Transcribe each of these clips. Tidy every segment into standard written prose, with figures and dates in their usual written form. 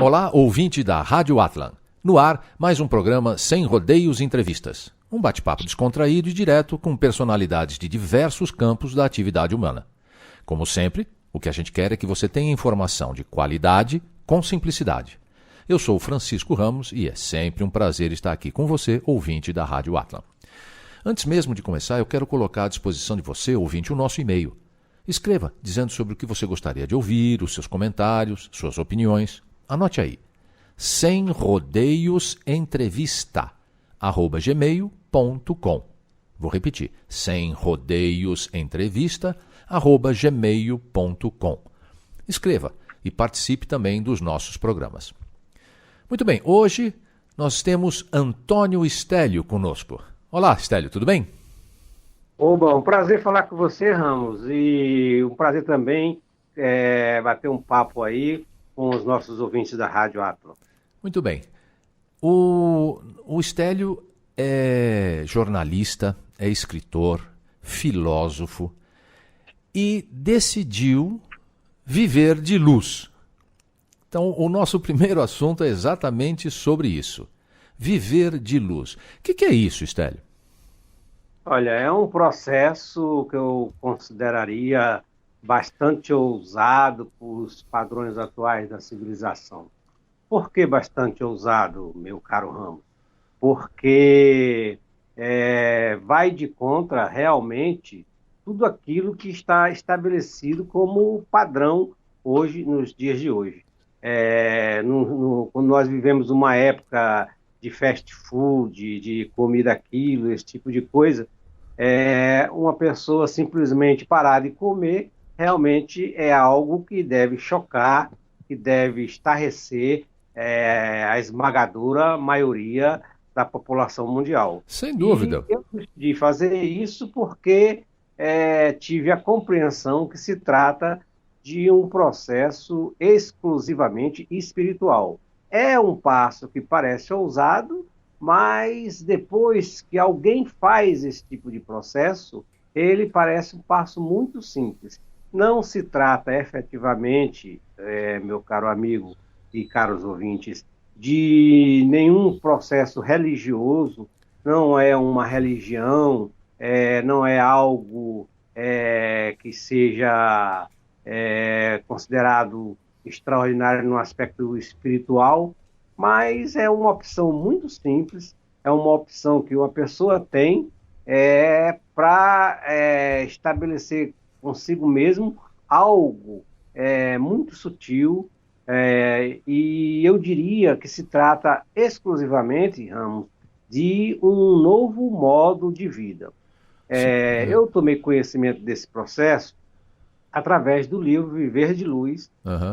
Olá, ouvinte da Rádio Atlan. No ar, mais um programa Sem Rodeios Entrevistas. Um bate-papo descontraído e direto com personalidades de diversos campos da atividade humana. Como sempre, o que a gente quer é que você tenha informação de qualidade com simplicidade. Eu sou o Francisco Ramos e é sempre um prazer estar aqui com você, ouvinte da Rádio Atlan. Antes mesmo de começar, eu quero colocar à disposição de você, ouvinte, o nosso e-mail. Escreva dizendo sobre o que você gostaria de ouvir, os seus comentários, suas opiniões. Anote aí, semrodeiosentrevistas@gmail.com. Vou repetir, semrodeiosentrevistas@gmail.com. Escreva e participe também dos nossos programas. Muito bem, hoje nós temos Antônio Stélio conosco. Olá, Stélio, tudo bem? Oba, um prazer falar com você, Ramos, e um prazer também bater um papo aí com os nossos ouvintes da Rádio Atlan. Muito bem. O Stélio é jornalista, é escritor, filósofo e decidiu viver de luz. Então, o nosso primeiro assunto é exatamente sobre isso. Viver de luz. O que é isso, Stélio? Olha, é um processo que eu consideraria bastante ousado para os padrões atuais da civilização. Por que bastante ousado, meu caro Ramos? Porque vai de contra realmente tudo aquilo que está estabelecido como padrão hoje, nos dias de hoje. Quando nós vivemos uma época de fast food, de comida aquilo, esse tipo de coisa, uma pessoa simplesmente parar de comer realmente é algo que deve chocar, que deve estarrecer a esmagadora maioria da população mundial. Sem dúvida. E eu decidi fazer isso porque tive a compreensão que se trata de um processo exclusivamente espiritual. É um passo que parece ousado, mas depois que alguém faz esse tipo de processo, ele parece um passo muito simples. Não se trata efetivamente, meu caro amigo e caros ouvintes, de nenhum processo religioso, não é uma religião, não é algo que seja considerado extraordinário no aspecto espiritual, mas é uma opção muito simples, é uma opção que uma pessoa tem para estabelecer consigo mesmo algo muito sutil, e eu diria que se trata exclusivamente, Ramos, de um novo modo de vida. Eu tomei conhecimento desse processo através do livro Viver de Luz,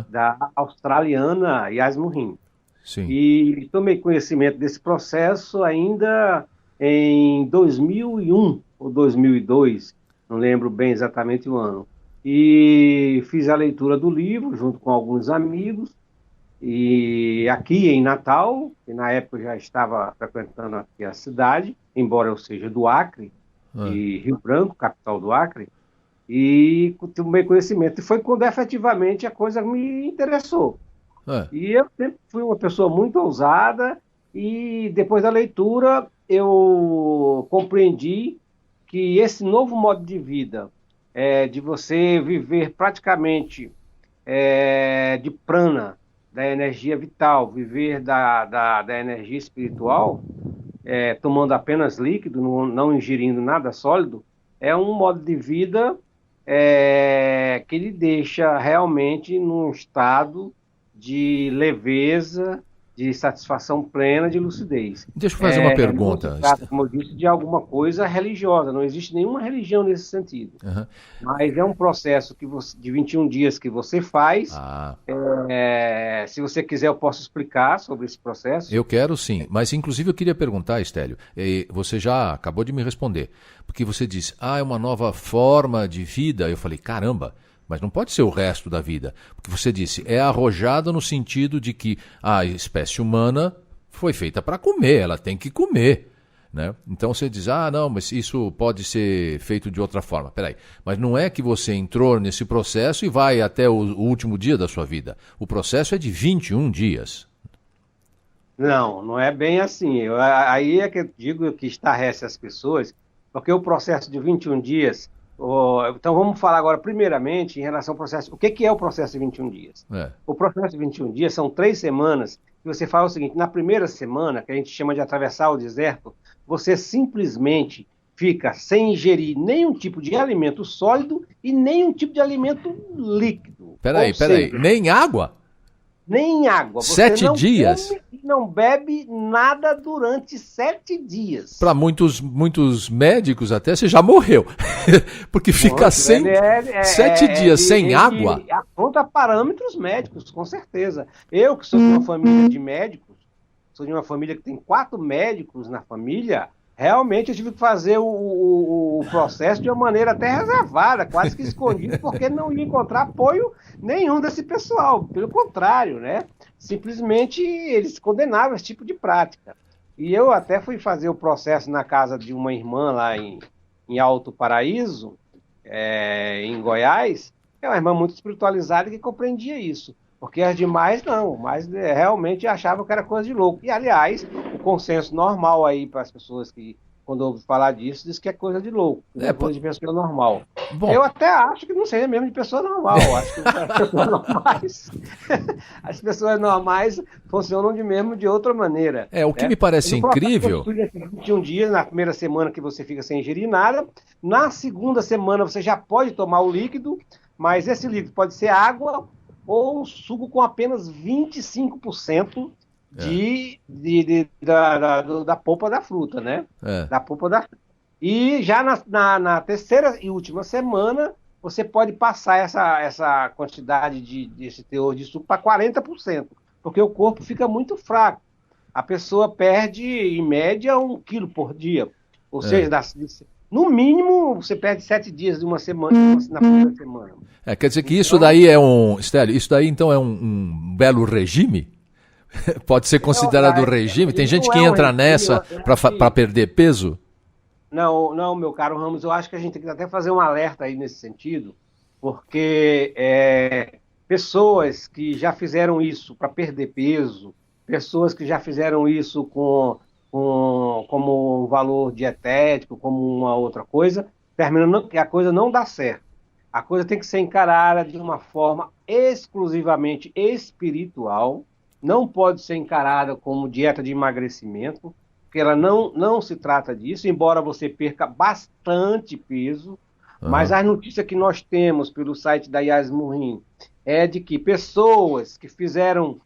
da australiana Yasmin Rim. Sim. E tomei conhecimento desse processo ainda em 2001 ou 2002, não lembro bem exatamente o ano. E fiz a leitura do livro junto com alguns amigos, e aqui em Natal, que na época eu já estava frequentando aqui a cidade, embora eu seja do Acre, de Rio Branco, capital do Acre, e tomei conhecimento. E foi quando efetivamente a coisa me interessou. E eu sempre fui uma pessoa muito ousada, e depois da leitura eu compreendi que esse novo modo de vida, de você viver praticamente de prana, da energia vital, viver da energia espiritual, tomando apenas líquido, não ingerindo nada sólido, é um modo de vida que lhe deixa realmente num estado de leveza, de satisfação plena, de lucidez. Deixa eu fazer uma pergunta. Não se trata, como eu disse, de alguma coisa religiosa, não existe nenhuma religião nesse sentido. Mas é um processo de 21 dias que você faz. Se você quiser, eu posso explicar sobre esse processo. Eu quero sim, mas inclusive eu queria perguntar, Stélio, você já acabou de me responder, porque você disse, é uma nova forma de vida. Eu falei, caramba, mas não pode ser o resto da vida, porque você disse, é arrojada no sentido de que a espécie humana foi feita para comer, ela tem que comer. né? Então você diz, não, mas isso pode ser feito de outra forma. Peraí, mas não é que você entrou nesse processo e vai até o último dia da sua vida. O processo é de 21 dias. Não, não é bem assim. Aí é que eu digo que estarrece as pessoas, porque o processo de 21 dias... Então vamos falar agora primeiramente em relação ao processo. O que é o processo de 21 dias? O processo de 21 dias são 3 semanas que você fala o seguinte: na primeira semana, que a gente chama de atravessar o deserto, você simplesmente fica sem ingerir nenhum tipo de alimento sólido e nenhum tipo de alimento líquido. Peraí, nem água? Nem água. Você 7 dias? Come e não bebe nada durante 7 dias. Para muitos médicos até você já morreu. Porque fica 7 dias sem água. Aponta parâmetros médicos, com certeza. Eu, que sou de uma família de médicos, sou de uma família que tem 4 médicos na família, realmente eu tive que fazer o processo de uma maneira até reservada, quase que escondido, porque não ia encontrar apoio nenhum desse pessoal. Pelo contrário, né? Simplesmente eles condenavam esse tipo de prática. E eu até fui fazer o processo na casa de uma irmã lá em Alto Paraíso, em Goiás, é uma irmã muito espiritualizada que compreendia isso. Porque as demais não, mas realmente achavam que era coisa de louco. E, aliás, o consenso normal aí para as pessoas que, quando ouvem falar disso, diz que é coisa de louco, é coisa de pessoa normal. Bom, eu até acho que não seja mesmo de pessoa normal, acho que as pessoas normais funcionam de outra maneira. O que me parece incrível... 21 dias, na primeira semana que você fica sem ingerir nada, na segunda semana você já pode tomar o líquido, mas esse líquido pode ser água ou suco com apenas 25% da polpa da fruta, né? Da polpa da fruta. E já na terceira e última semana, você pode passar essa quantidade desse teor de suco para 40%, porque o corpo fica muito fraco. A pessoa perde, em média, 1 quilo por dia. Ou seja, no mínimo, você perde 7 dias de uma semana na primeira semana. Quer dizer que isso daí é Stélio, isso daí então é um belo regime? Pode ser considerado regime? Tem gente que entra nessa para perder peso? Não, meu caro Ramos, eu acho que a gente tem que até fazer um alerta aí nesse sentido, porque pessoas que já fizeram isso para perder peso, pessoas que já fizeram isso como um valor dietético, como uma outra coisa, terminando que a coisa não dá certo. A coisa tem que ser encarada de uma forma exclusivamente espiritual, não pode ser encarada como dieta de emagrecimento, porque ela não se trata disso, embora você perca bastante peso, mas as notícias que nós temos pelo site da Yasmin é de que pessoas que fizeram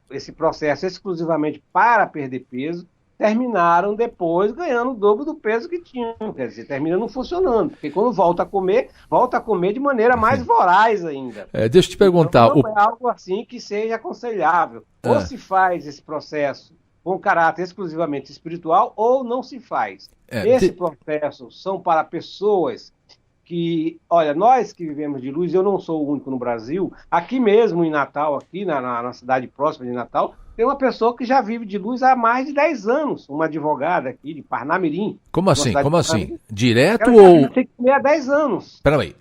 esse processo exclusivamente para perder peso, terminaram depois ganhando o dobro do peso que tinham. Quer dizer, termina não funcionando, porque quando volta a comer de maneira mais voraz ainda. Deixa eu te perguntar. Então, não é algo assim que seja aconselhável. Ou se faz esse processo com caráter exclusivamente espiritual, ou não se faz. Esse processo são para pessoas que, olha, nós que vivemos de luz, eu não sou o único no Brasil, aqui mesmo em Natal, aqui na cidade próxima de Natal, tem uma pessoa que já vive de luz há mais de 10 anos, uma advogada aqui de Parnamirim. Como assim? Direto ela ou... tem que comer há 10 anos. Peraí,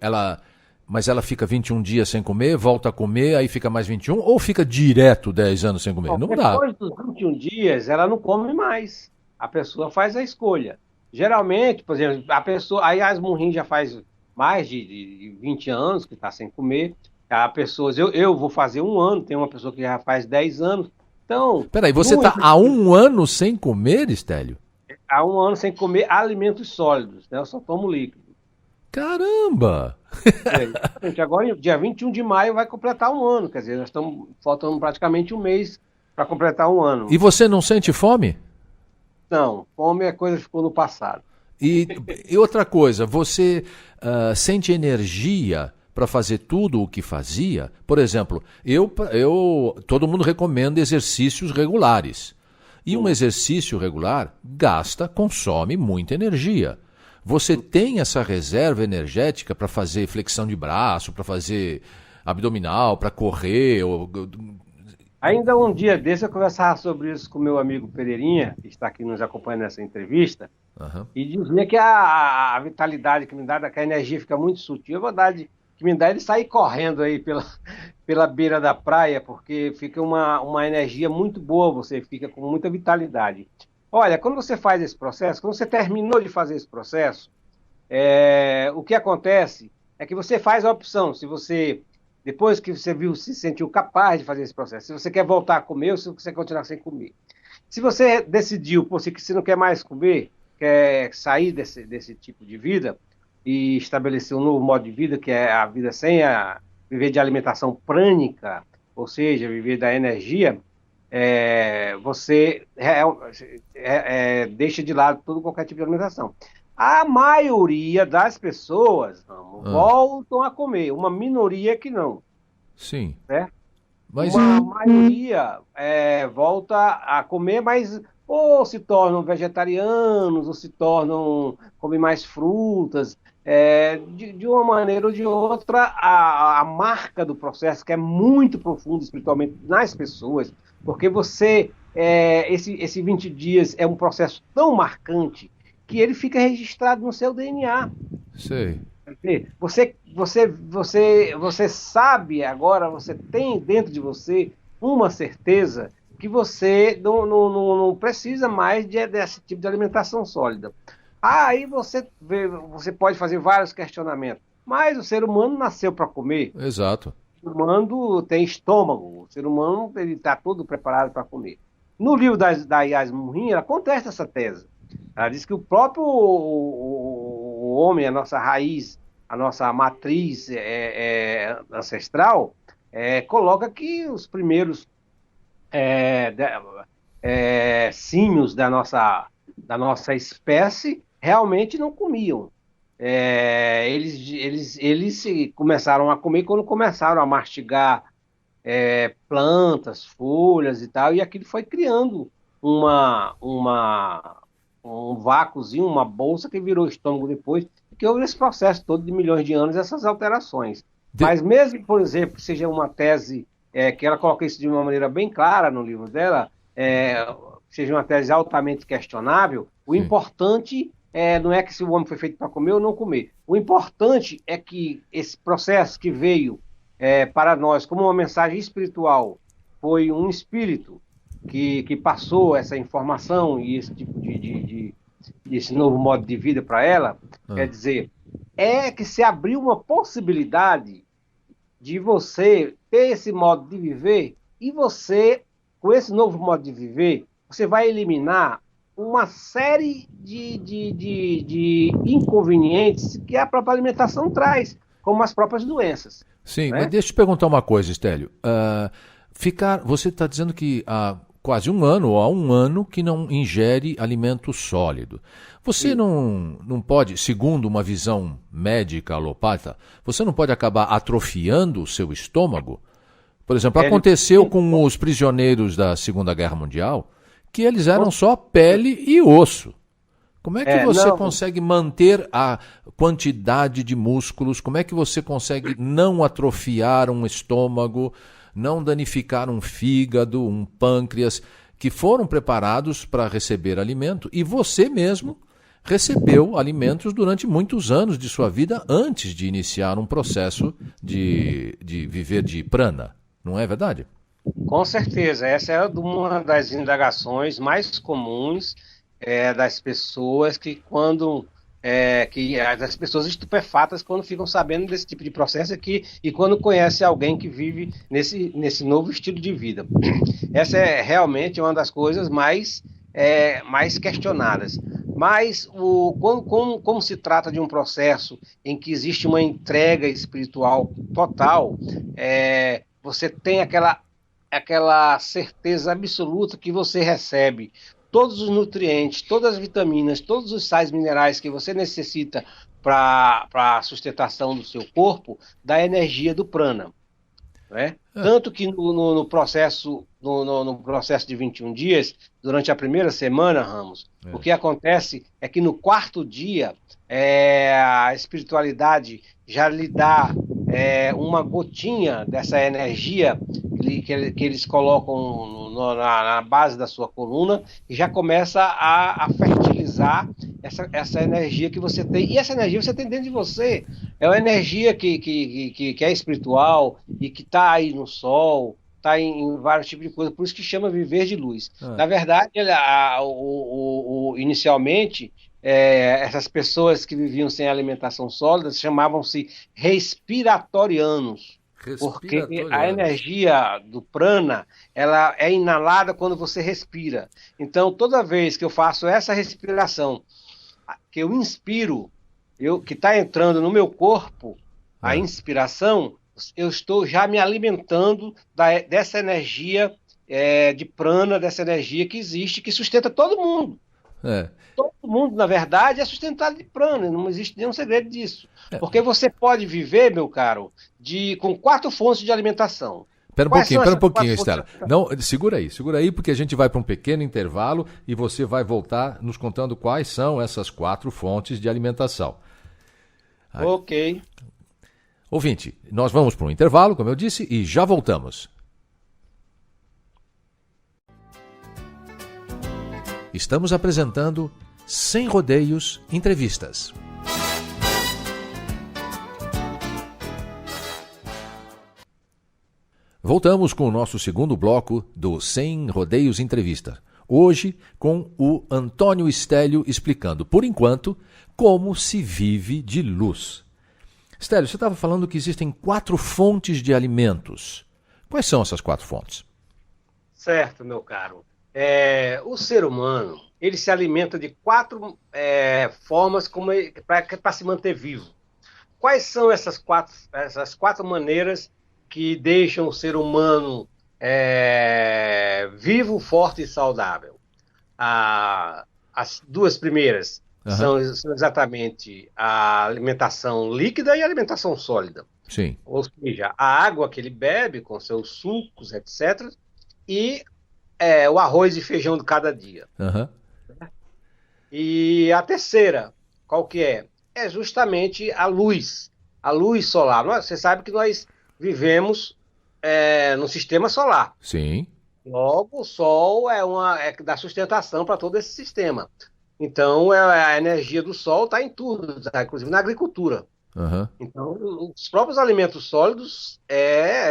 mas ela fica 21 dias sem comer, volta a comer, aí fica mais 21, ou fica direto 10 anos sem comer? Não dá. Depois dos 21 dias, ela não come mais. A pessoa faz a escolha. Geralmente, por exemplo, a Yasmin já faz mais de 20 anos que está sem comer. Há pessoas, eu vou fazer 1 ano, tem uma pessoa que já faz 10 anos. Então, peraí, você está há 1 ano sem comer, Stélio? Há 1 ano sem comer alimentos sólidos, né? Eu só tomo líquido. Caramba! Agora, dia 21 de maio, vai completar 1 ano. Quer dizer, nós estamos faltando praticamente 1 mês para completar 1 ano. E você não sente fome? Não, fome é coisa que ficou no passado. E outra coisa, você sente energia para fazer tudo o que fazia? Por exemplo, todo mundo recomenda exercícios regulares. E um exercício regular consome muita energia. Você tem essa reserva energética para fazer flexão de braço, para fazer abdominal, para correr? Ainda um dia desse eu conversava sobre isso com meu amigo Pereirinha, que está aqui nos acompanhando nessa entrevista, Aham. e dizia que a vitalidade que me dá, que a energia fica muito sutil, a verdade que me dá é ele sair correndo aí pela beira da praia, porque fica uma energia muito boa, você fica com muita vitalidade. Olha, quando você faz esse processo, quando você terminou de fazer esse processo, o que acontece é que você faz a opção, se você, depois que você viu, se sentiu capaz de fazer esse processo, se você quer voltar a comer ou se você quer continuar sem comer. Se você decidiu, por si, que você não quer mais comer, quer sair desse tipo de vida e estabelecer um novo modo de vida, que é a vida sem viver de alimentação prânica, ou seja, viver da energia, você deixa de lado todo qualquer tipo de alimentação. A maioria das pessoas voltam a comer, uma minoria que não, Sim. certo? Mas Uma maioria volta a comer, mas ou se tornam vegetarianos, ou se tornam, comem mais frutas. De uma maneira ou de outra, a marca do processo, que é muito profundo espiritualmente nas pessoas, porque esse 20 dias é um processo tão marcante que ele fica registrado no seu DNA. sei. Quer dizer, você sabe agora, você tem dentro de você uma certeza que você não precisa mais desse tipo de alimentação sólida. Aí você pode fazer vários questionamentos, mas o ser humano nasceu para comer, Exato. o ser humano tem estômago, o ser humano está todo preparado para comer. No livro da Yasmin Rin, ela contesta essa tese. Ela diz que o próprio o homem, a nossa raiz, a nossa matriz ancestral, coloca que os primeiros símios da nossa espécie realmente não comiam. Eles começaram a comer quando começaram a mastigar plantas, folhas e tal, e aquilo foi criando um vácuozinho, uma bolsa que virou estômago depois, que houve esse processo todo de milhões de anos, essas alterações. De- Mas mesmo, por exemplo, que seja uma tese, que ela coloca isso de uma maneira bem clara no livro dela, seja uma tese altamente questionável, o Sim. importante não é que se o homem foi feito para comer ou não comer. O importante é que esse processo que veio para nós como uma mensagem espiritual, foi um espírito que passou essa informação e esse tipo esse novo modo de vida para ela, quer Ah, dizer, que se abriu uma possibilidade de você ter esse modo de viver e você, com esse novo modo de viver, você vai eliminar uma série de inconvenientes que a própria alimentação traz, como as próprias doenças, sim, mas né? deixa eu te perguntar uma coisa, Estélio. Você está dizendo que há quase um ano ou há um ano que não ingere alimento sólido. Você não pode, segundo uma visão médica alopata, você não pode acabar atrofiando o seu estômago? Por exemplo, Ele- aconteceu com os prisioneiros da Segunda Guerra Mundial, que eles eram só pele e osso. Como é que você não, consegue manter a quantidade de músculos? Como é que você consegue não atrofiar um estômago, não danificar um fígado, um pâncreas, que foram preparados para receber alimento? E você mesmo recebeu alimentos durante muitos anos de sua vida antes de iniciar um processo de viver de prana. Não é verdade? com certeza, essa é uma das indagações mais comuns das pessoas das pessoas estupefatas quando ficam sabendo desse tipo de processo aqui e quando conhece alguém que vive nesse novo estilo de vida. Essa é realmente uma das coisas mais questionadas. Mas como se trata de um processo em que existe uma entrega espiritual total, você tem aquela certeza absoluta que você recebe todos os nutrientes, todas as vitaminas, todos os sais minerais que você necessita para a sustentação do seu corpo, da energia do prana. né? Tanto que no processo de 21 dias, durante a primeira semana, Ramos, o que acontece é que no quarto dia a espiritualidade já lhe dá uma gotinha dessa energia que eles colocam na base da sua coluna e já começa a fertilizar essa energia que você tem. E essa energia você tem dentro de você. É uma energia que é espiritual e que está aí no sol, está em vários tipos de coisas. Por isso que chama viver de luz. Na verdade, inicialmente, essas pessoas que viviam sem alimentação sólida chamavam-se respiratorianos. Porque a energia do prana, ela é inalada quando você respira. Então, toda vez que eu faço essa respiração, que eu inspiro, que está entrando no meu corpo, a inspiração, eu estou já me alimentando dessa energia de prana, dessa energia que existe, que sustenta todo mundo. Todo mundo, na verdade, é sustentado de prana, não existe nenhum segredo disso. Porque você pode viver, meu caro, com 4 fontes de alimentação. Espera um pouquinho, Estela. Não, segura aí, porque a gente vai para um pequeno intervalo e você vai voltar nos contando quais são essas 4 fontes de alimentação. Ok. Ouvinte, nós vamos para um intervalo, como eu disse, e já voltamos. Estamos apresentando Sem Rodeios Entrevistas. Voltamos com o nosso segundo bloco do Sem Rodeios Entrevista. Hoje com o Antônio Stélio explicando, por enquanto, como se vive de luz. Stélio, você estava falando que existem 4 fontes de alimentos. Quais são essas 4 fontes? Certo, meu caro. O ser humano, ele se alimenta de 4 formas para se manter vivo. Quais são essas quatro maneiras que deixam o ser humano vivo, forte e saudável? As 2 primeiras são exatamente a alimentação líquida e a alimentação sólida. Sim. Ou seja, a água que ele bebe com seus sucos, etc., e o arroz e feijão de cada dia. E a terceira, qual que é? É justamente a luz solar. Você sabe que nós vivemos no sistema solar. Sim. Logo, o sol dá sustentação para todo esse sistema. Então, a energia do sol está em tudo, inclusive na agricultura. Então, os próprios alimentos sólidos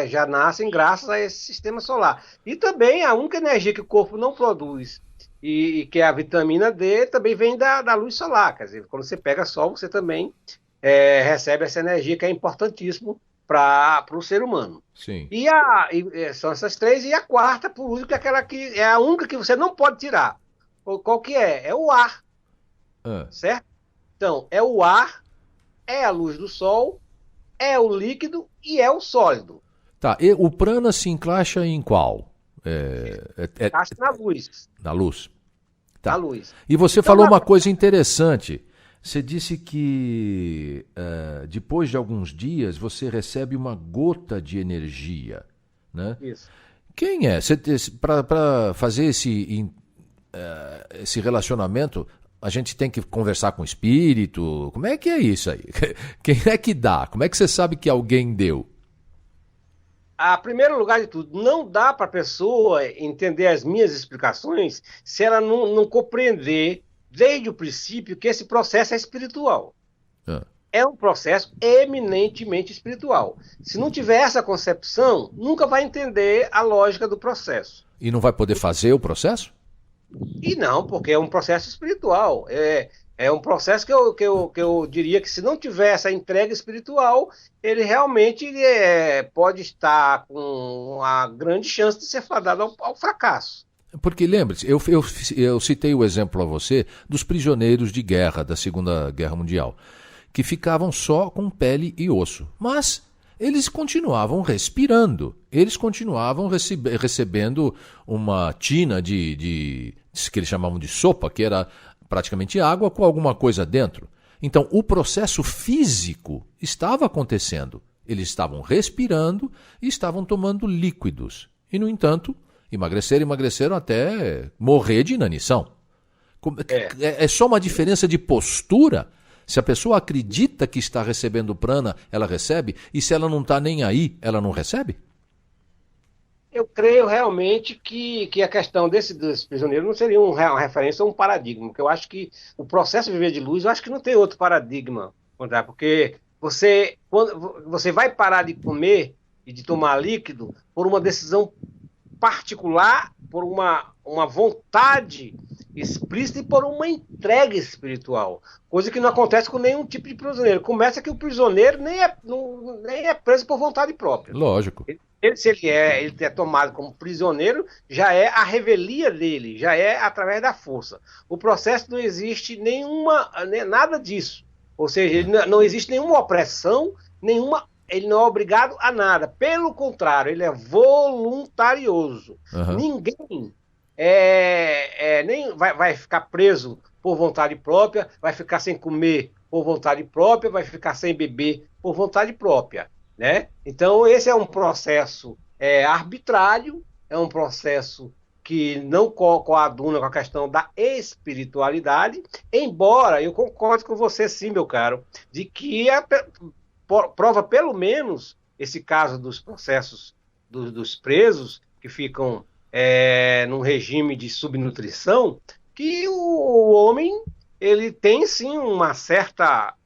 já nascem graças a esse sistema solar. E também a única energia que o corpo não produz, e que é a vitamina D, também vem da luz solar. Quer dizer, quando você pega sol, você também recebe essa energia que é importantíssimo para o ser humano. Sim. São essas 3, e a quarta, por último, que é aquela que é a única que você não pode tirar. Qual que é? É o ar. Certo? Então, é o ar, é a luz do sol, é o líquido e é o sólido. Tá, e o prana se encaixa em qual? Encaixa na luz. Na luz. Tá. Na luz. E você falou uma coisa interessante. Você disse que depois de alguns dias você recebe uma gota de energia, né? Isso. Quem é? Para fazer esse relacionamento, a gente tem que conversar com o espírito? Como é que é isso aí? Quem é que dá? Como é que você sabe que alguém deu? A primeiro lugar de tudo, não dá para a pessoa entender as minhas explicações se ela não compreender desde o princípio que esse processo é espiritual. É um processo eminentemente espiritual. Se não tiver essa concepção, nunca vai entender a lógica do processo. E não vai poder fazer o processo? E não, porque é um processo espiritual. É um processo que eu diria que, se não tiver essa entrega espiritual, ele realmente pode estar com uma grande chance de ser fadado ao fracasso. Porque lembre-se, eu citei o exemplo a você dos prisioneiros de guerra da Segunda Guerra Mundial, que ficavam só com pele e osso. Mas eles continuavam respirando, eles continuavam recebendo uma tina que eles chamavam de sopa, que era praticamente água com alguma coisa dentro. Então, o processo físico estava acontecendo, Eles estavam respirando e estavam tomando líquidos. E, no entanto, emagreceram até morrer de inanição. É só uma diferença de postura? Se a pessoa acredita que está recebendo prana, ela recebe? E se ela não está nem aí, ela não recebe? Eu creio realmente que a questão dos prisioneiros não seria uma referência a um paradigma, porque eu acho que o processo de viver de luz, eu acho que não tem outro paradigma, porque quando você vai parar de comer e de tomar líquido por uma decisão particular, por uma vontade explícita e por uma entrega espiritual, coisa que não acontece com nenhum tipo de prisioneiro. Começa que o prisioneiro nem é preso por vontade própria. Lógico. Se ele é tomado como prisioneiro, já é a revelia dele, já é através da força. O processo não existe nada disso. Ou seja, não existe nenhuma opressão, ele não é obrigado a nada. Pelo contrário, ele é voluntarioso. Uhum. Ninguém nem vai ficar preso por vontade própria, vai ficar sem comer por vontade própria, vai ficar sem beber por vontade própria. Né? Então, esse é um processo arbitrário, é um processo que não coaduna com a questão da espiritualidade, embora eu concorde com você, sim, meu caro, de que prova pelo menos esse caso dos processos dos presos que ficam num regime de subnutrição, que o homem ele tem sim uma certa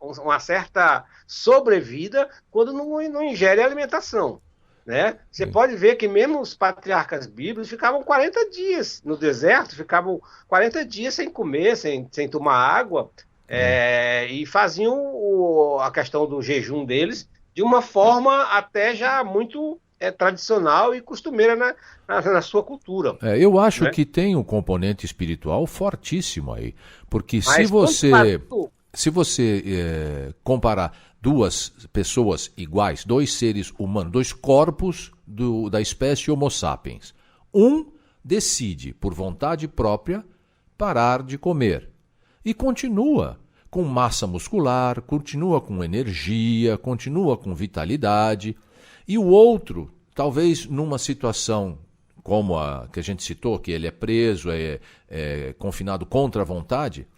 sobrevida quando não ingere alimentação. Né? Você pode ver que mesmo os patriarcas bíblicos ficavam 40 dias no deserto, ficavam 40 dias sem comer, sem tomar água, e faziam a questão do jejum deles de uma forma até já muito tradicional e costumeira na sua cultura. Eu acho que tem um componente espiritual fortíssimo aí, porque se você comparar duas pessoas iguais, dois seres humanos, dois corpos da espécie Homo sapiens, um decide, por vontade própria, parar de comer e continua com massa muscular, continua com energia, continua com vitalidade, e o outro, talvez numa situação como a que a gente citou, que ele é preso, é confinado contra a vontade,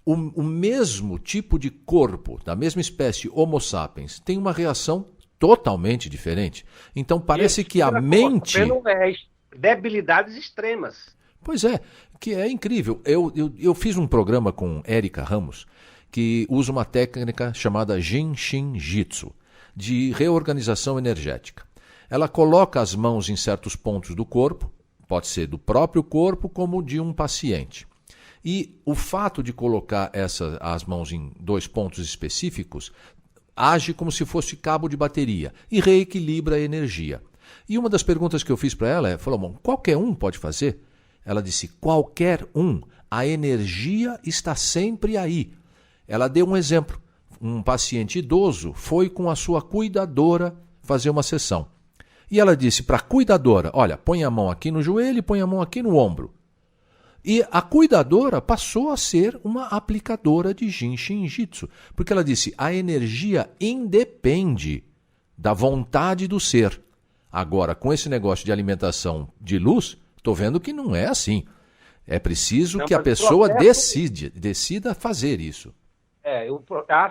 o mesmo tipo de corpo, da mesma espécie Homo sapiens, tem uma reação totalmente diferente. Então parece que a mente... debilidades extremas. Pois é, que é incrível. Eu fiz um programa com Érica Ramos, que usa uma técnica chamada Jinshin Jitsu, de reorganização energética. Ela coloca as mãos em certos pontos do corpo, pode ser do próprio corpo como de um paciente. E o fato de colocar as mãos em dois pontos específicos age como se fosse cabo de bateria e reequilibra a energia. E uma das perguntas que eu fiz para ela falou, bom, qualquer um pode fazer? Ela disse, qualquer um, a energia está sempre aí. Ela deu um exemplo, um paciente idoso foi com a sua cuidadora fazer uma sessão. E ela disse para a cuidadora, olha, põe a mão aqui no joelho e põe a mão aqui no ombro. E a cuidadora passou a ser uma aplicadora de Jinshin Jitsu, porque ela disse, a energia independe da vontade do ser. Agora, com esse negócio de alimentação de luz, estou vendo que não é assim. É preciso que a pessoa decida fazer isso.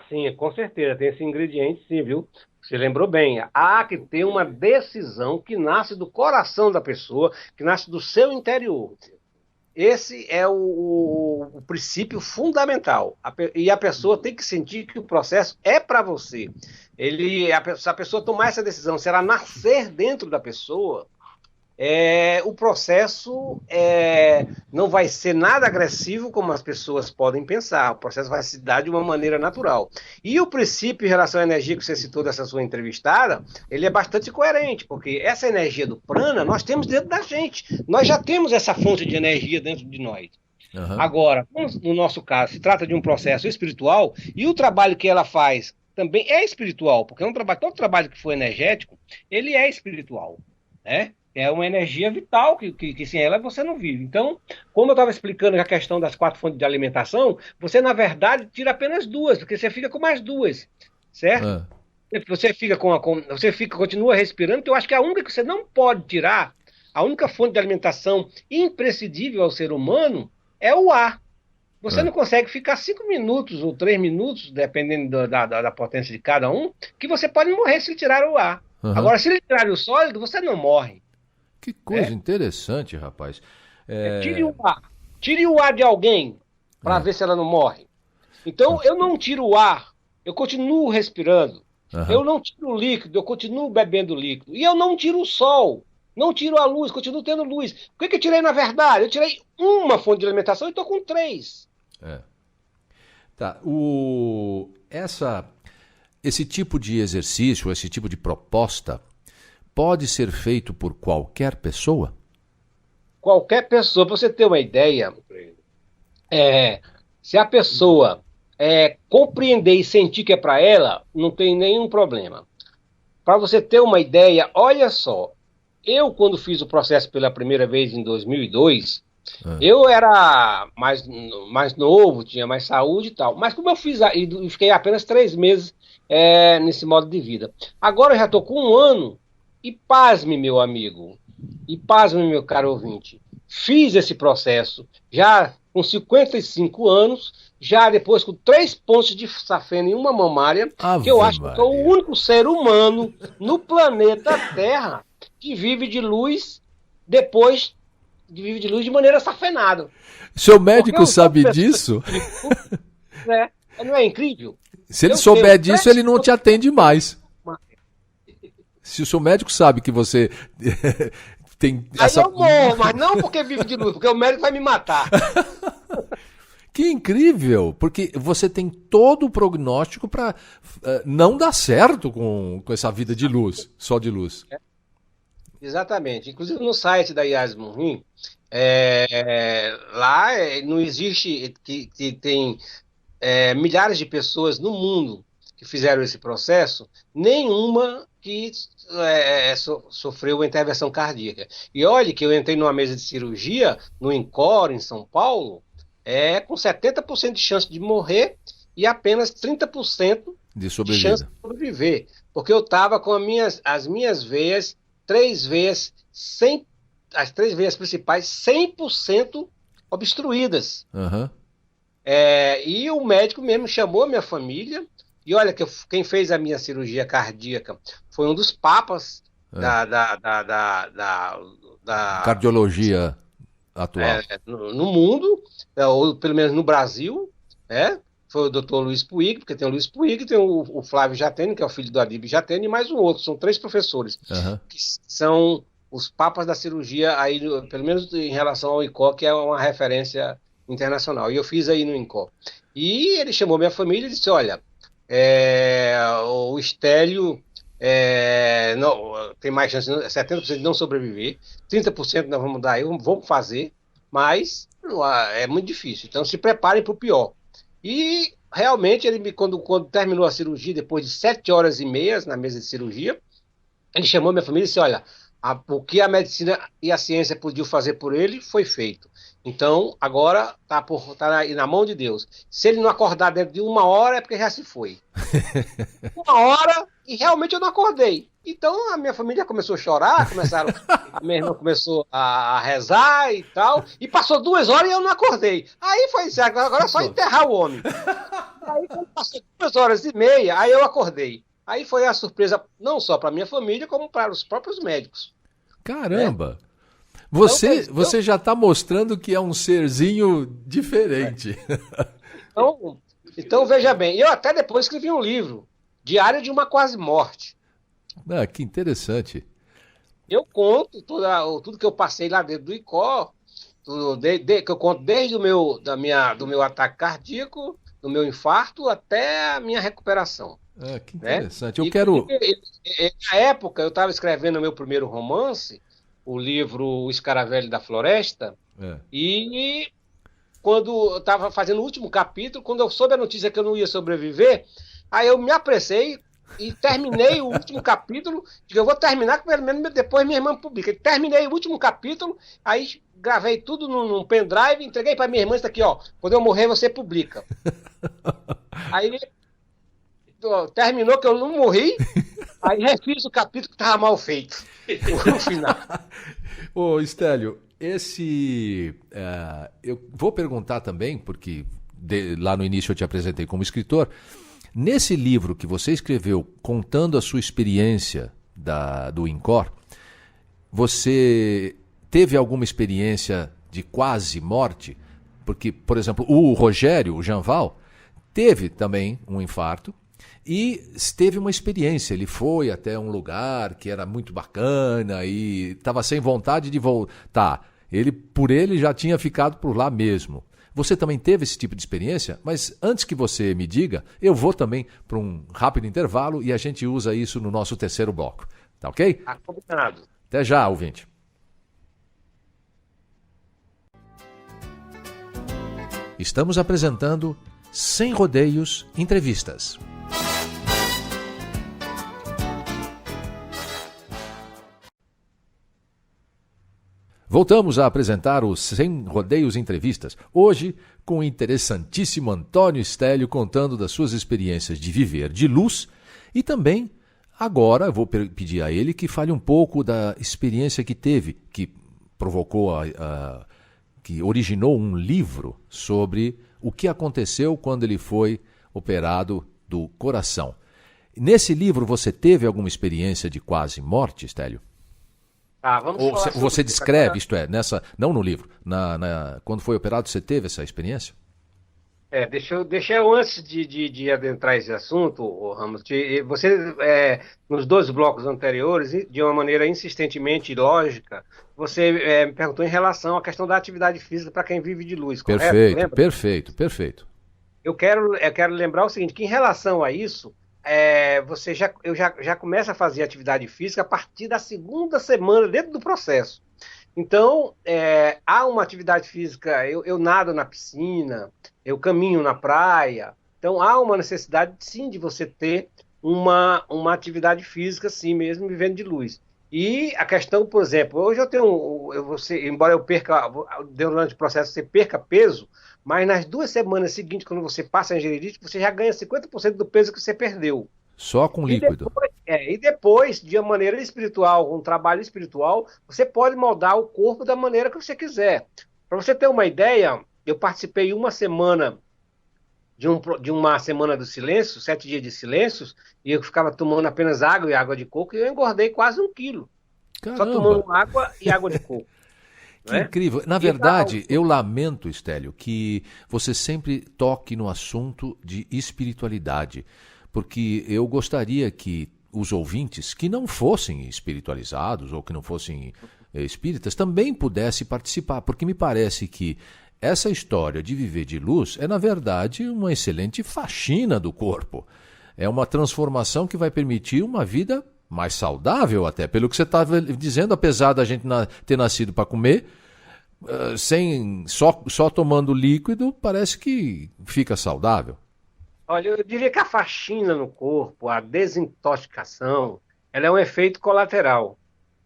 Sim, com certeza, tem esse ingrediente sim, viu? Você lembrou bem, há que ter uma decisão que nasce do coração da pessoa, que nasce do seu interior. Esse é o princípio fundamental. E a pessoa tem que sentir que o processo é para você. Se a pessoa tomar essa decisão, se ela nascer dentro da pessoa, o processo não vai ser nada agressivo como as pessoas podem pensar. O processo vai se dar de uma maneira natural. E o princípio em relação à energia que você citou dessa sua entrevistada, ele é bastante coerente, porque essa energia do prana nós temos dentro da gente. Nós já temos essa fonte de energia dentro de nós. Uhum. Agora, no nosso caso, se trata de um processo espiritual e o trabalho que ela faz também é espiritual, porque todo trabalho que for energético, ele é espiritual, né? É uma energia vital que sem ela você não vive. Então, como eu estava explicando a questão das 4 fontes de alimentação, você, na verdade, tira apenas 2, porque você fica com mais 2, certo? continua respirando, que eu acho que a única que você não pode tirar, a única fonte de alimentação imprescindível ao ser humano é o ar. Você É. não consegue ficar 5 minutos ou 3 minutos, dependendo da potência de cada um, que você pode morrer se tirar o ar. Aham. Agora, se ele tirar o sólido, você não morre. Que coisa Né? interessante, rapaz. Tire É, o ar. Tire o ar de alguém para é, ver se ela não morre. Então, eu não tiro o ar, eu continuo respirando. aham. Eu não tiro o líquido, eu continuo bebendo líquido. E eu não tiro o sol, não tiro a luz, continuo tendo luz. O que eu tirei na verdade? Eu tirei uma fonte de alimentação e estou com três. É. Tá. Esse tipo de exercício, esse tipo de proposta, pode ser feito por qualquer pessoa? Qualquer pessoa, para você ter uma ideia, é, se a pessoa compreender e sentir que é para ela, não tem nenhum problema. Para você ter uma ideia, olha só, eu quando fiz o processo pela primeira vez em 2002, Ah, eu era mais novo, tinha mais saúde e tal, mas como eu fiz, e fiquei apenas 3 meses nesse modo de vida. Agora eu já estou com 1 ano, e pasme, meu amigo, e pasme, meu caro ouvinte, fiz esse processo já com 55 anos, já depois com 3 pontos de safena em uma mamária, que eu Ave acho que eu sou o Maria. único ser humano no planeta Terra que vive de luz depois vive de luz de maneira safenada. Seu Porque médico os outros sabe pessoas disso? né? Não é incrível? Se ele Eu tenho souber disso, três ele não te pontos. atende mais. Se o seu médico sabe que você tem Aí essa. eu morro, mas não porque vive de luz, porque o médico vai me matar. Que incrível! Porque você tem todo o prognóstico para não dar certo com essa vida de luz, só de luz. Exatamente. Inclusive no site da Yasmin, lá não existe que tem milhares de pessoas no mundo que fizeram esse processo, nenhuma que sofreu uma intervenção cardíaca. E olhe que eu entrei numa mesa de cirurgia no INCOR, em São Paulo, com 70% de chance de morrer e apenas 30% De de chance sobrevida. de sobreviver. Porque eu estava com as minhas veias, três veias, as 3 veias principais, 100% obstruídas. Aham. E o médico mesmo chamou a minha família, e olha que quem fez a minha cirurgia cardíaca foi um dos papas É. da Cardiologia atual. no mundo, ou pelo menos no Brasil, né? Foi o doutor Luiz Puig, porque tem o Luiz Puig, tem o Flávio Jatene, que é o filho do Adib Jatene, e mais um outro, são 3 professores, Aham. que são os papas da cirurgia, aí, pelo menos em relação ao INCOR, que é uma referência internacional. E eu fiz aí no INCOR. E ele chamou minha família e disse, olha, o Estélio tem mais chance, 70% de não sobreviver, 30% nós vamos dar aí, vamos fazer, mas é muito difícil. Então se preparem para o pior. E realmente, quando terminou a cirurgia, depois de 7 horas e meia na mesa de cirurgia, ele chamou minha família e disse: olha, o que a medicina e a ciência podiam fazer por ele foi feito. Então, agora está aí na mão de Deus. Se ele não acordar dentro de 1 hora, é porque já se foi. 1 hora e realmente eu não acordei. Então a minha família começou a chorar, a minha irmã começou a rezar e tal, e passou 2 horas e eu não acordei. Aí foi isso, agora é só enterrar o homem. Aí quando passou 2 horas e meia, aí eu acordei. Aí foi a surpresa não só para minha família, como para os próprios médicos, né? Caramba! Então, Você já está mostrando que é um serzinho diferente. então veja bem, eu até depois escrevi um livro, Diário de uma Quase Morte. Ah, que interessante. Eu conto tudo que eu passei lá dentro do ICOR, que eu conto desde do meu ataque cardíaco, do meu infarto, até a minha recuperação. Ah, que Né? interessante. Eu E, quero. na época, eu estava escrevendo o meu primeiro romance, o livro O Escaravelho da Floresta, É. e quando eu estava fazendo o último capítulo, quando eu soube a notícia que eu não ia sobreviver, aí eu me apressei e terminei o último capítulo. Digo, eu vou terminar, que pelo menos depois minha irmã publica. Terminei o último capítulo, aí gravei tudo num pendrive, entreguei para minha irmã, isso aqui, ó, quando eu morrer você publica. Aí terminou que eu não morri, aí refiz o capítulo que estava mal feito. No final. Ô, Estélio, eu vou perguntar também, porque lá no início eu te apresentei como escritor. Nesse livro que você escreveu contando a sua experiência do INCOR, você teve alguma experiência de quase morte? Porque, por exemplo, o Rogério, o Janval, teve também um infarto e teve uma experiência. Ele foi até um lugar que era muito bacana e estava sem vontade de voltar. Por ele já tinha ficado por lá mesmo. Você também teve esse tipo de experiência? Mas antes que você me diga, eu vou também para um rápido intervalo e a gente usa isso no nosso terceiro bloco. Tá ok? Tá combinado. Até já, ouvinte. Estamos apresentando Sem Rodeios Entrevistas. Voltamos a apresentar o Sem Rodeios Entrevistas, hoje com o interessantíssimo Antônio Estélio contando das suas experiências de viver de luz e também, agora, eu vou pedir a ele que fale um pouco da experiência que teve, que provocou, que originou um livro sobre o que aconteceu quando ele foi operado do coração. Nesse livro você teve alguma experiência de quase morte, Estélio? Vamos Ou falar sobre você isso descreve, agora. isto é, não no livro, quando foi operado você teve essa experiência? Deixa eu antes de adentrar esse assunto, ô Ramos, você, nos dois blocos anteriores, de uma maneira insistentemente lógica, você me perguntou em relação à questão da atividade física para quem vive de luz, correto? Perfeito, Lembra? perfeito. Eu quero lembrar o seguinte, que em relação a isso, eu já começo a fazer atividade física a partir da segunda semana dentro do processo. Então, há uma atividade física, eu nado na piscina, eu caminho na praia, então há uma necessidade, sim, de você ter uma atividade física, sim, mesmo vivendo de luz. E a questão, por exemplo, hoje embora eu perca, durante o processo você perca peso, mas nas 2 semanas seguintes, quando você passa a ingerir isso, você já ganha 50% do peso que você perdeu. Só com líquido. E depois, de uma maneira espiritual, um trabalho espiritual, você pode moldar o corpo da maneira que você quiser. Para você ter uma ideia, eu participei uma semana de uma semana do silêncio, 7 dias de silêncios, e eu ficava tomando apenas água e água de coco, e eu engordei quase 1 quilo. Só tomando água e água de coco. Que incrível. Na verdade, eu lamento, Estélio, que você sempre toque no assunto de espiritualidade, porque eu gostaria que os ouvintes que não fossem espiritualizados ou que não fossem espíritas também pudessem participar, porque me parece que essa história de viver de luz é, na verdade, uma excelente faxina do corpo. É uma transformação que vai permitir uma vida mais saudável até, pelo que você estava dizendo, apesar da gente ter nascido para comer, só tomando líquido, parece que fica saudável. Olha, eu diria que a faxina no corpo, a desintoxicação, ela é um efeito colateral,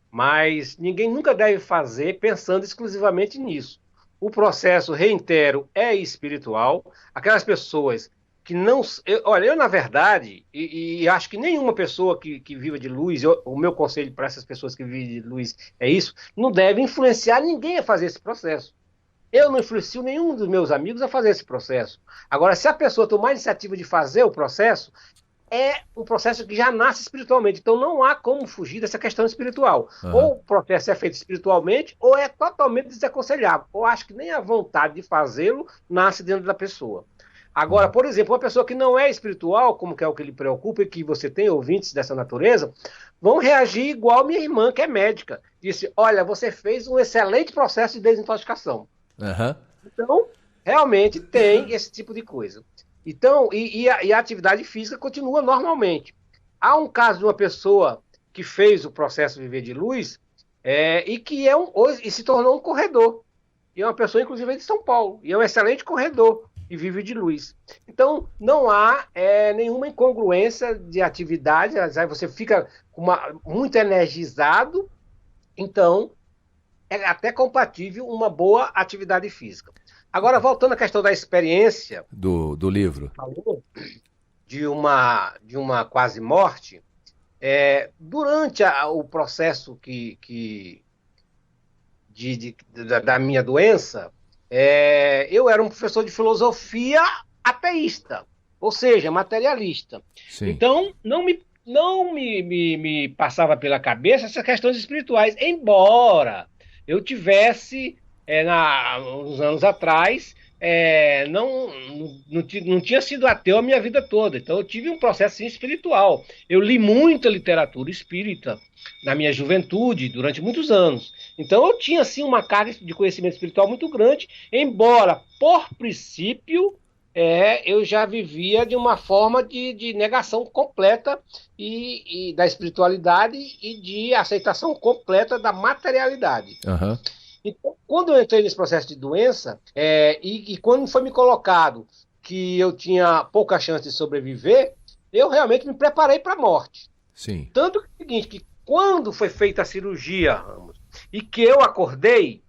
mas ninguém nunca deve fazer pensando exclusivamente nisso. O processo, reitero, é espiritual. Aquelas pessoas que não... eu na verdade, e acho que nenhuma pessoa que viva de luz, o meu conselho para essas pessoas que vivem de luz é isso, não deve influenciar ninguém a fazer esse processo. Eu não influencio nenhum dos meus amigos a fazer esse processo. Agora, se a pessoa tomar a iniciativa de fazer o processo, é um processo que já nasce espiritualmente. Então, não há como fugir dessa questão espiritual. Uhum. Ou o processo é feito espiritualmente, ou é totalmente desaconselhável. Ou acho que nem a vontade de fazê-lo nasce dentro da pessoa. Agora, por exemplo, uma pessoa que não é espiritual, como que é o que lhe preocupa, e que você tem ouvintes dessa natureza, vão reagir igual minha irmã, que é médica. Disse, olha, você fez um excelente processo de desintoxicação. Uhum. Então, realmente tem esse tipo de coisa. Então, a atividade física continua normalmente. Há um caso de uma pessoa que fez o processo Viver de Luz e que hoje se tornou um corredor. E é uma pessoa, inclusive, de São Paulo. E é um excelente corredor e vive de luz. Então, não há nenhuma incongruência de atividade. Aí você fica muito energizado. Então, é até compatível uma boa atividade física. Agora, voltando à questão da experiência... Do livro. de uma quase morte, durante o processo da minha doença, eu era um professor de filosofia ateísta, ou seja, materialista. Sim. Então, não me passava pela cabeça essas questões espirituais, embora eu tivesse, uns anos atrás, não tinha sido ateu a minha vida toda, então eu tive um processo assim, espiritual. Eu li muita literatura espírita na minha juventude, durante muitos anos. Então eu tinha assim, uma carga de conhecimento espiritual muito grande, embora, por princípio, eu já vivia de uma forma de negação completa e da espiritualidade e de aceitação completa da materialidade. Aham. Então, quando eu entrei nesse processo de doença, e quando foi me colocado que eu tinha pouca chance de sobreviver, eu realmente me preparei para a morte. Sim. Tanto que é o seguinte, que quando foi feita a cirurgia, Ramos, e que eu acordei,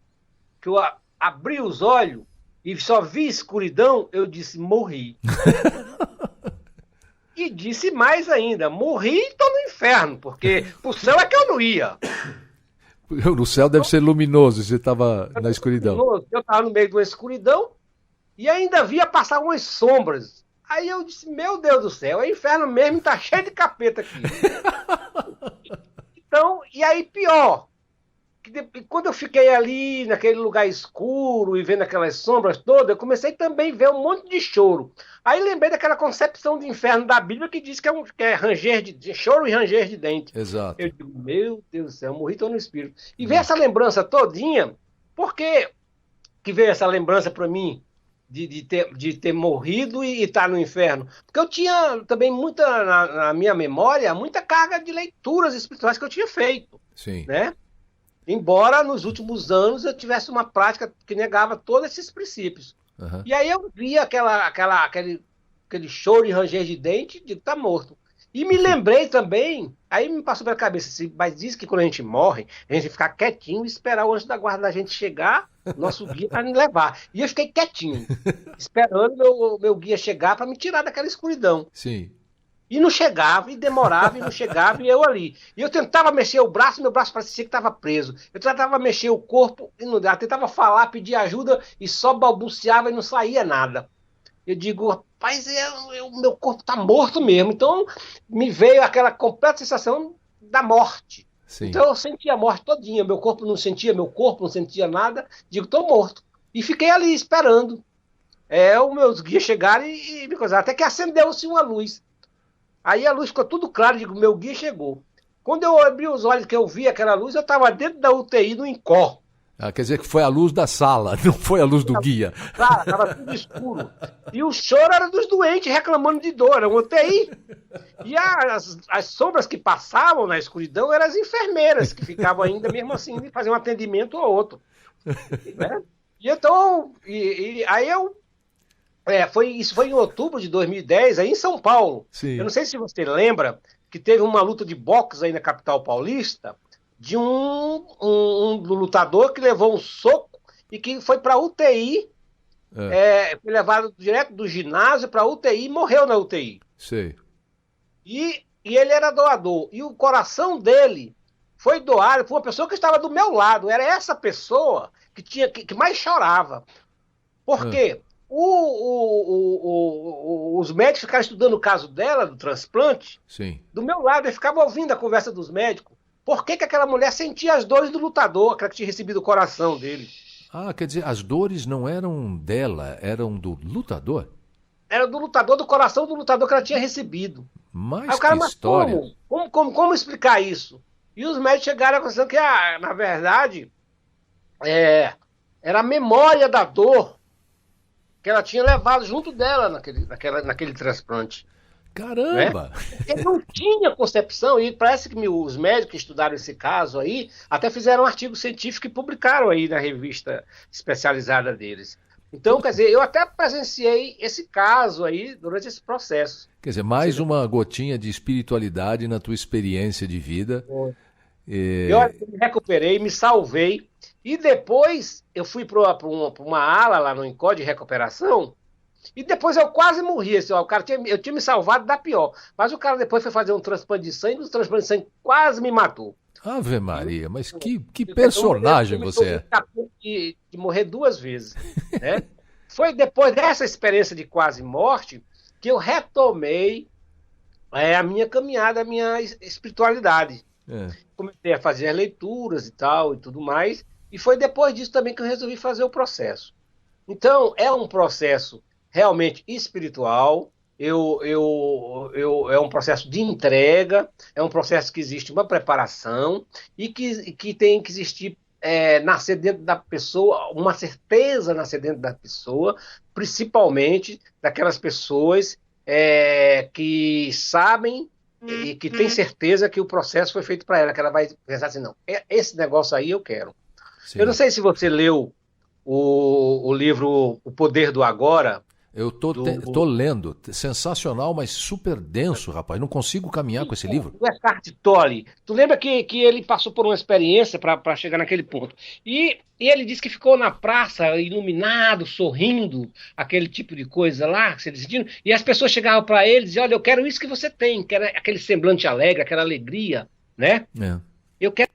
que eu abri os olhos e só vi escuridão, eu disse, morri. E disse mais ainda, morri e estou no inferno, porque o céu é que eu não ia. No céu deve ser luminoso, você estava na escuridão. Eu estava no meio de uma escuridão e ainda via passar umas sombras. Aí eu disse, meu Deus do céu, é inferno mesmo, tá cheio de capeta aqui. Então, e aí pior, quando eu fiquei ali naquele lugar escuro e vendo aquelas sombras todas, eu comecei também a ver um monte de choro. Aí lembrei daquela concepção de inferno da Bíblia que diz que é ranger de choro e ranger de dente. Exato. Eu digo, meu Deus do céu, eu morri todo no espírito. E ver essa lembrança todinha, por que veio essa lembrança para mim de ter morrido e estar no inferno? Porque eu tinha também na minha memória, muita carga de leituras espirituais que eu tinha feito. Sim. Né? Embora nos últimos anos eu tivesse uma prática que negava todos esses princípios. Uhum. E aí eu via aquele choro e ranger de dente de estar morto. E me lembrei também, aí me passou pela cabeça, mas diz que quando a gente morre, a gente fica quietinho e esperar o anjo da guarda da gente chegar, nosso guia, para nos levar. E eu fiquei quietinho, esperando meu guia chegar para me tirar daquela escuridão. Sim. E não chegava, e demorava, e não chegava, e eu ali. E eu tentava mexer o braço, meu braço parecia que estava preso. Eu tentava mexer o corpo, e não dava. Tentava falar, pedir ajuda, e só balbuciava e não saía nada. Eu digo, rapaz, meu corpo está morto mesmo. Então, me veio aquela completa sensação da morte. Sim. Então, eu sentia a morte todinha. Meu corpo não sentia nada. Digo, estou morto. E fiquei ali, esperando. Os meus guias chegarem e me coisaram. Até que acendeu-se uma luz. Aí a luz ficou tudo claro, digo, meu guia chegou. Quando eu abri os olhos que eu vi aquela luz, eu estava dentro da UTI no INCOR. Quer dizer que foi a luz da sala, não foi a luz do guia. Claro, estava tudo escuro. E o choro era dos doentes reclamando de dor, era uma UTI. E as sombras que passavam na escuridão eram as enfermeiras, que ficavam ainda mesmo assim de fazer um atendimento ou outro. Né? E então, aí eu... isso foi em outubro de 2010, aí em São Paulo. Sim. Eu não sei se você lembra que teve uma luta de boxe aí na capital paulista de um lutador que levou um soco e que foi para UTI, foi levado direto do ginásio para UTI e morreu na UTI. Sei. E ele era doador. E o coração dele foi doado por uma pessoa que estava do meu lado. Era essa pessoa que mais chorava. Por quê? Os médicos ficaram estudando o caso dela, do transplante. Sim. Do meu lado, eu ficava ouvindo a conversa dos médicos. Por que aquela mulher sentia as dores do lutador, aquela que tinha recebido o coração dele? Quer dizer, as dores não eram dela, eram do lutador? Era do lutador, do coração do lutador que ela tinha recebido. Mas aí o cara, que mas história. como explicar isso? E os médicos chegaram à conclusão que, na verdade, era a memória da dor que ela tinha levado junto dela naquele transplante. Caramba! Né? Ele não tinha concepção, e parece que os médicos que estudaram esse caso aí, até fizeram um artigo científico e publicaram aí na revista especializada deles. Então, quer dizer, eu até presenciei esse caso aí durante esse processo. Quer dizer, mais uma gotinha de espiritualidade na tua experiência de vida. Eu me recuperei, me salvei, e depois eu fui para uma ala lá no INCOR de recuperação, E depois eu quase morri. Assim, ó, eu tinha me salvado da pior. Mas o cara depois foi fazer um transplante de sangue, e o transplante de sangue quase me matou. Ave Maria, mas que personagem você é. De morrer 2 vezes. Né? Foi depois dessa experiência de quase morte que eu retomei a minha caminhada, a minha espiritualidade. Comecei a fazer as leituras e tal, e tudo mais. E foi depois disso também que eu resolvi fazer o processo. Então, é um processo realmente espiritual, é um processo de entrega, é um processo que existe uma preparação e que tem que existir, nascer dentro da pessoa, uma certeza nascer dentro da pessoa, principalmente daquelas pessoas que sabem e que têm certeza que o processo foi feito para ela, que ela vai pensar assim, não, esse negócio aí eu quero. Sim. Eu não sei se você leu o livro O Poder do Agora. Eu tô lendo, sensacional, mas super denso, rapaz. Não consigo caminhar com esse livro. O Eckhart Tolle. Tu lembra que ele passou por uma experiência para chegar naquele ponto? E ele disse que ficou na praça, iluminado, sorrindo, aquele tipo de coisa lá, se decidindo, e as pessoas chegavam para ele e diziam, olha, eu quero isso que você tem, quero aquele semblante alegre, aquela alegria, né? Eu quero...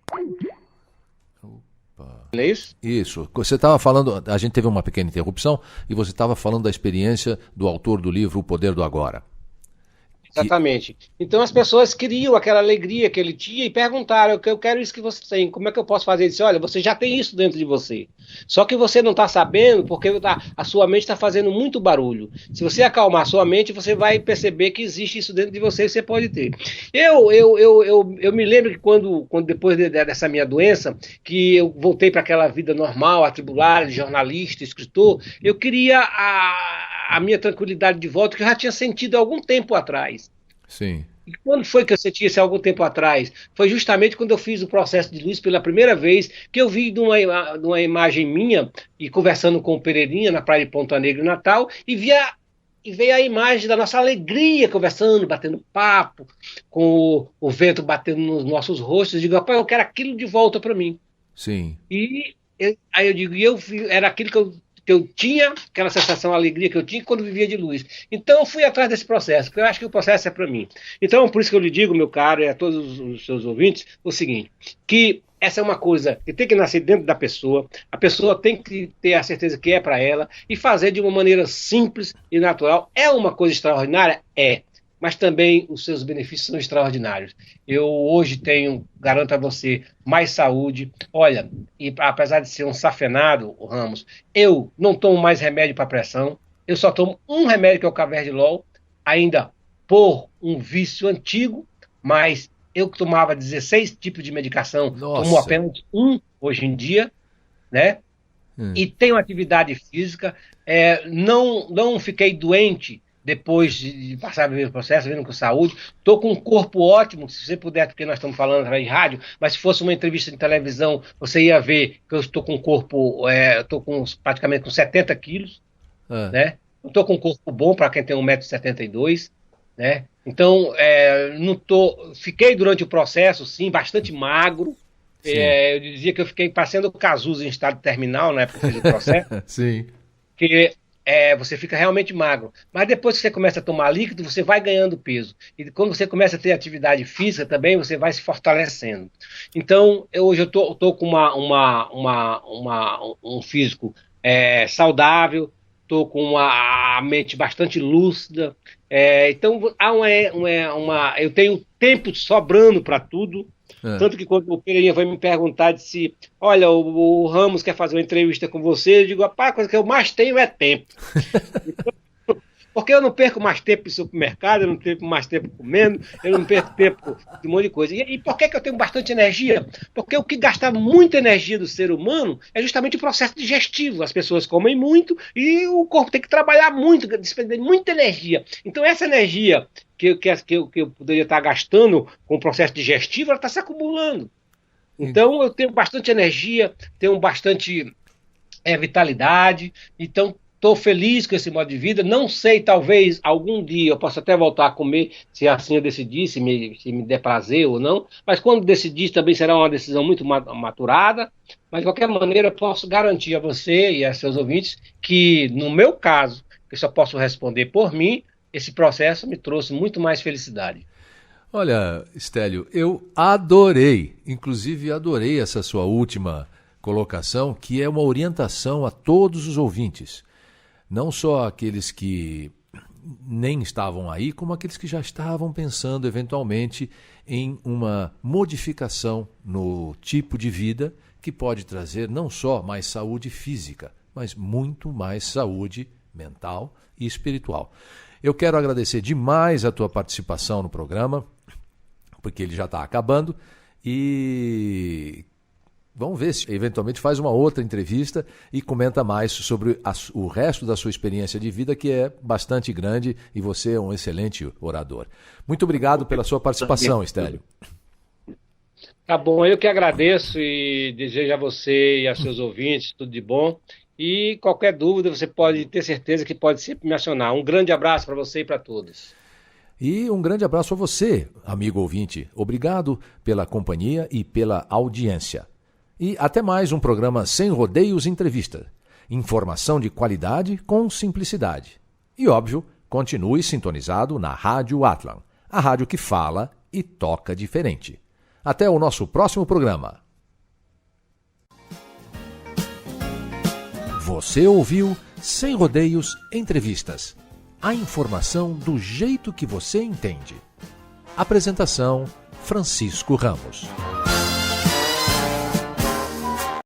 Não é isso? Isso. Você estava falando, a gente teve uma pequena interrupção, e você estava falando da experiência do autor do livro O Poder do Agora. Exatamente. Então as pessoas queriam aquela alegria que ele tinha e perguntaram, eu quero isso que você tem, como é que eu posso fazer? Ele disse, olha, você já tem isso dentro de você, só que você não está sabendo porque a sua mente está fazendo muito barulho. Se você acalmar a sua mente, você vai perceber que existe isso dentro de você e você pode ter. Eu me lembro que quando depois dessa minha doença, que eu voltei para aquela vida normal, atribulada, de jornalista, escritor, eu queria a minha tranquilidade de volta, que eu já tinha sentido há algum tempo atrás. Sim. E quando foi que eu senti isso há algum tempo atrás? Foi justamente quando eu fiz o processo de luz pela primeira vez, que eu vi de uma imagem minha, e conversando com o Pereirinha, na praia de Ponta Negra, em Natal, e veio a imagem da nossa alegria, conversando, batendo papo, com o vento batendo nos nossos rostos. Eu digo, rapaz, eu quero aquilo de volta para mim. Sim. Aí eu digo, era aquilo que eu tinha, aquela sensação, a alegria que eu tinha quando vivia de luz. Então eu fui atrás desse processo, porque eu acho que o processo é para mim. Então, por isso que eu lhe digo, meu caro, e a todos os seus ouvintes, o seguinte, que essa é uma coisa que tem que nascer dentro da pessoa, a pessoa tem que ter a certeza que é para ela, e fazer de uma maneira simples e natural. É uma coisa extraordinária? É. Mas também os seus benefícios são extraordinários. Eu hoje garanto a você, mais saúde. Olha, e apesar de ser um safenado, Ramos, eu não tomo mais remédio para pressão. Eu só tomo um remédio, que é o Caverdilol, ainda por um vício antigo, mas eu que tomava 16 tipos de medicação, tomo apenas um hoje em dia, né? E tenho atividade física, não fiquei doente depois de passar o processo, vendo com saúde, estou com um corpo ótimo, se você puder, porque nós estamos falando através de rádio, mas se fosse uma entrevista de televisão, você ia ver que eu estou com um corpo, praticamente com 70 quilos, né? Estou com um corpo bom para quem tem 1,72 m, né? Então, fiquei durante o processo, sim, bastante magro. Eu dizia que eu fiquei parecendo o Cazuza em estado terminal, né, porque fiz o processo. Sim. Que você fica realmente magro. Mas depois que você começa a tomar líquido, você vai ganhando peso. E quando você começa a ter atividade física também, você vai se fortalecendo. Então, hoje eu tô com um físico saudável, estou com a mente bastante lúcida. Então, eu tenho tempo sobrando para tudo. Tanto que quando o Pereirinha vai me perguntar, disse, olha, o Ramos quer fazer uma entrevista com você, eu digo, rapaz, a coisa que eu mais tenho é tempo. Porque eu não perco mais tempo em supermercado, eu não perco mais tempo comendo, eu não perco tempo de um monte de coisa. E por que eu tenho bastante energia? Porque o que gasta muita energia do ser humano é justamente o processo digestivo. As pessoas comem muito e o corpo tem que trabalhar muito, despender muita energia. Então essa energia que eu poderia estar gastando com o processo digestivo, ela está se acumulando. Então eu tenho bastante energia, tenho bastante vitalidade, então estou feliz com esse modo de vida. Não sei, talvez algum dia eu possa até voltar a comer, se assim eu decidir, se me der prazer ou não. Mas quando decidir, também será uma decisão muito maturada. Mas, de qualquer maneira, eu posso garantir a você e a seus ouvintes que, no meu caso, que só posso responder por mim, esse processo me trouxe muito mais felicidade. Olha, Stélio, eu adorei, inclusive adorei essa sua última colocação, que é uma orientação a todos os ouvintes. Não só aqueles que nem estavam aí, como aqueles que já estavam pensando eventualmente em uma modificação no tipo de vida que pode trazer não só mais saúde física, mas muito mais saúde mental e espiritual. Eu quero agradecer demais a tua participação no programa, porque ele já está acabando, e vamos ver se eventualmente faz uma outra entrevista e comenta mais sobre o resto da sua experiência de vida, que é bastante grande, e você é um excelente orador. Muito obrigado pela sua participação, Stélio. Tá bom, eu que agradeço e desejo a você e a seus ouvintes tudo de bom. E qualquer dúvida, você pode ter certeza que pode sempre me acionar. Um grande abraço para você e para todos. E um grande abraço a você, amigo ouvinte. Obrigado pela companhia e pela audiência. E até mais um programa Sem Rodeios Entrevista. Informação de qualidade com simplicidade. E, óbvio, continue sintonizado na Rádio Atlan, a rádio que fala e toca diferente. Até o nosso próximo programa. Você ouviu Sem Rodeios Entrevistas. A informação do jeito que você entende. Apresentação: Francisco Ramos.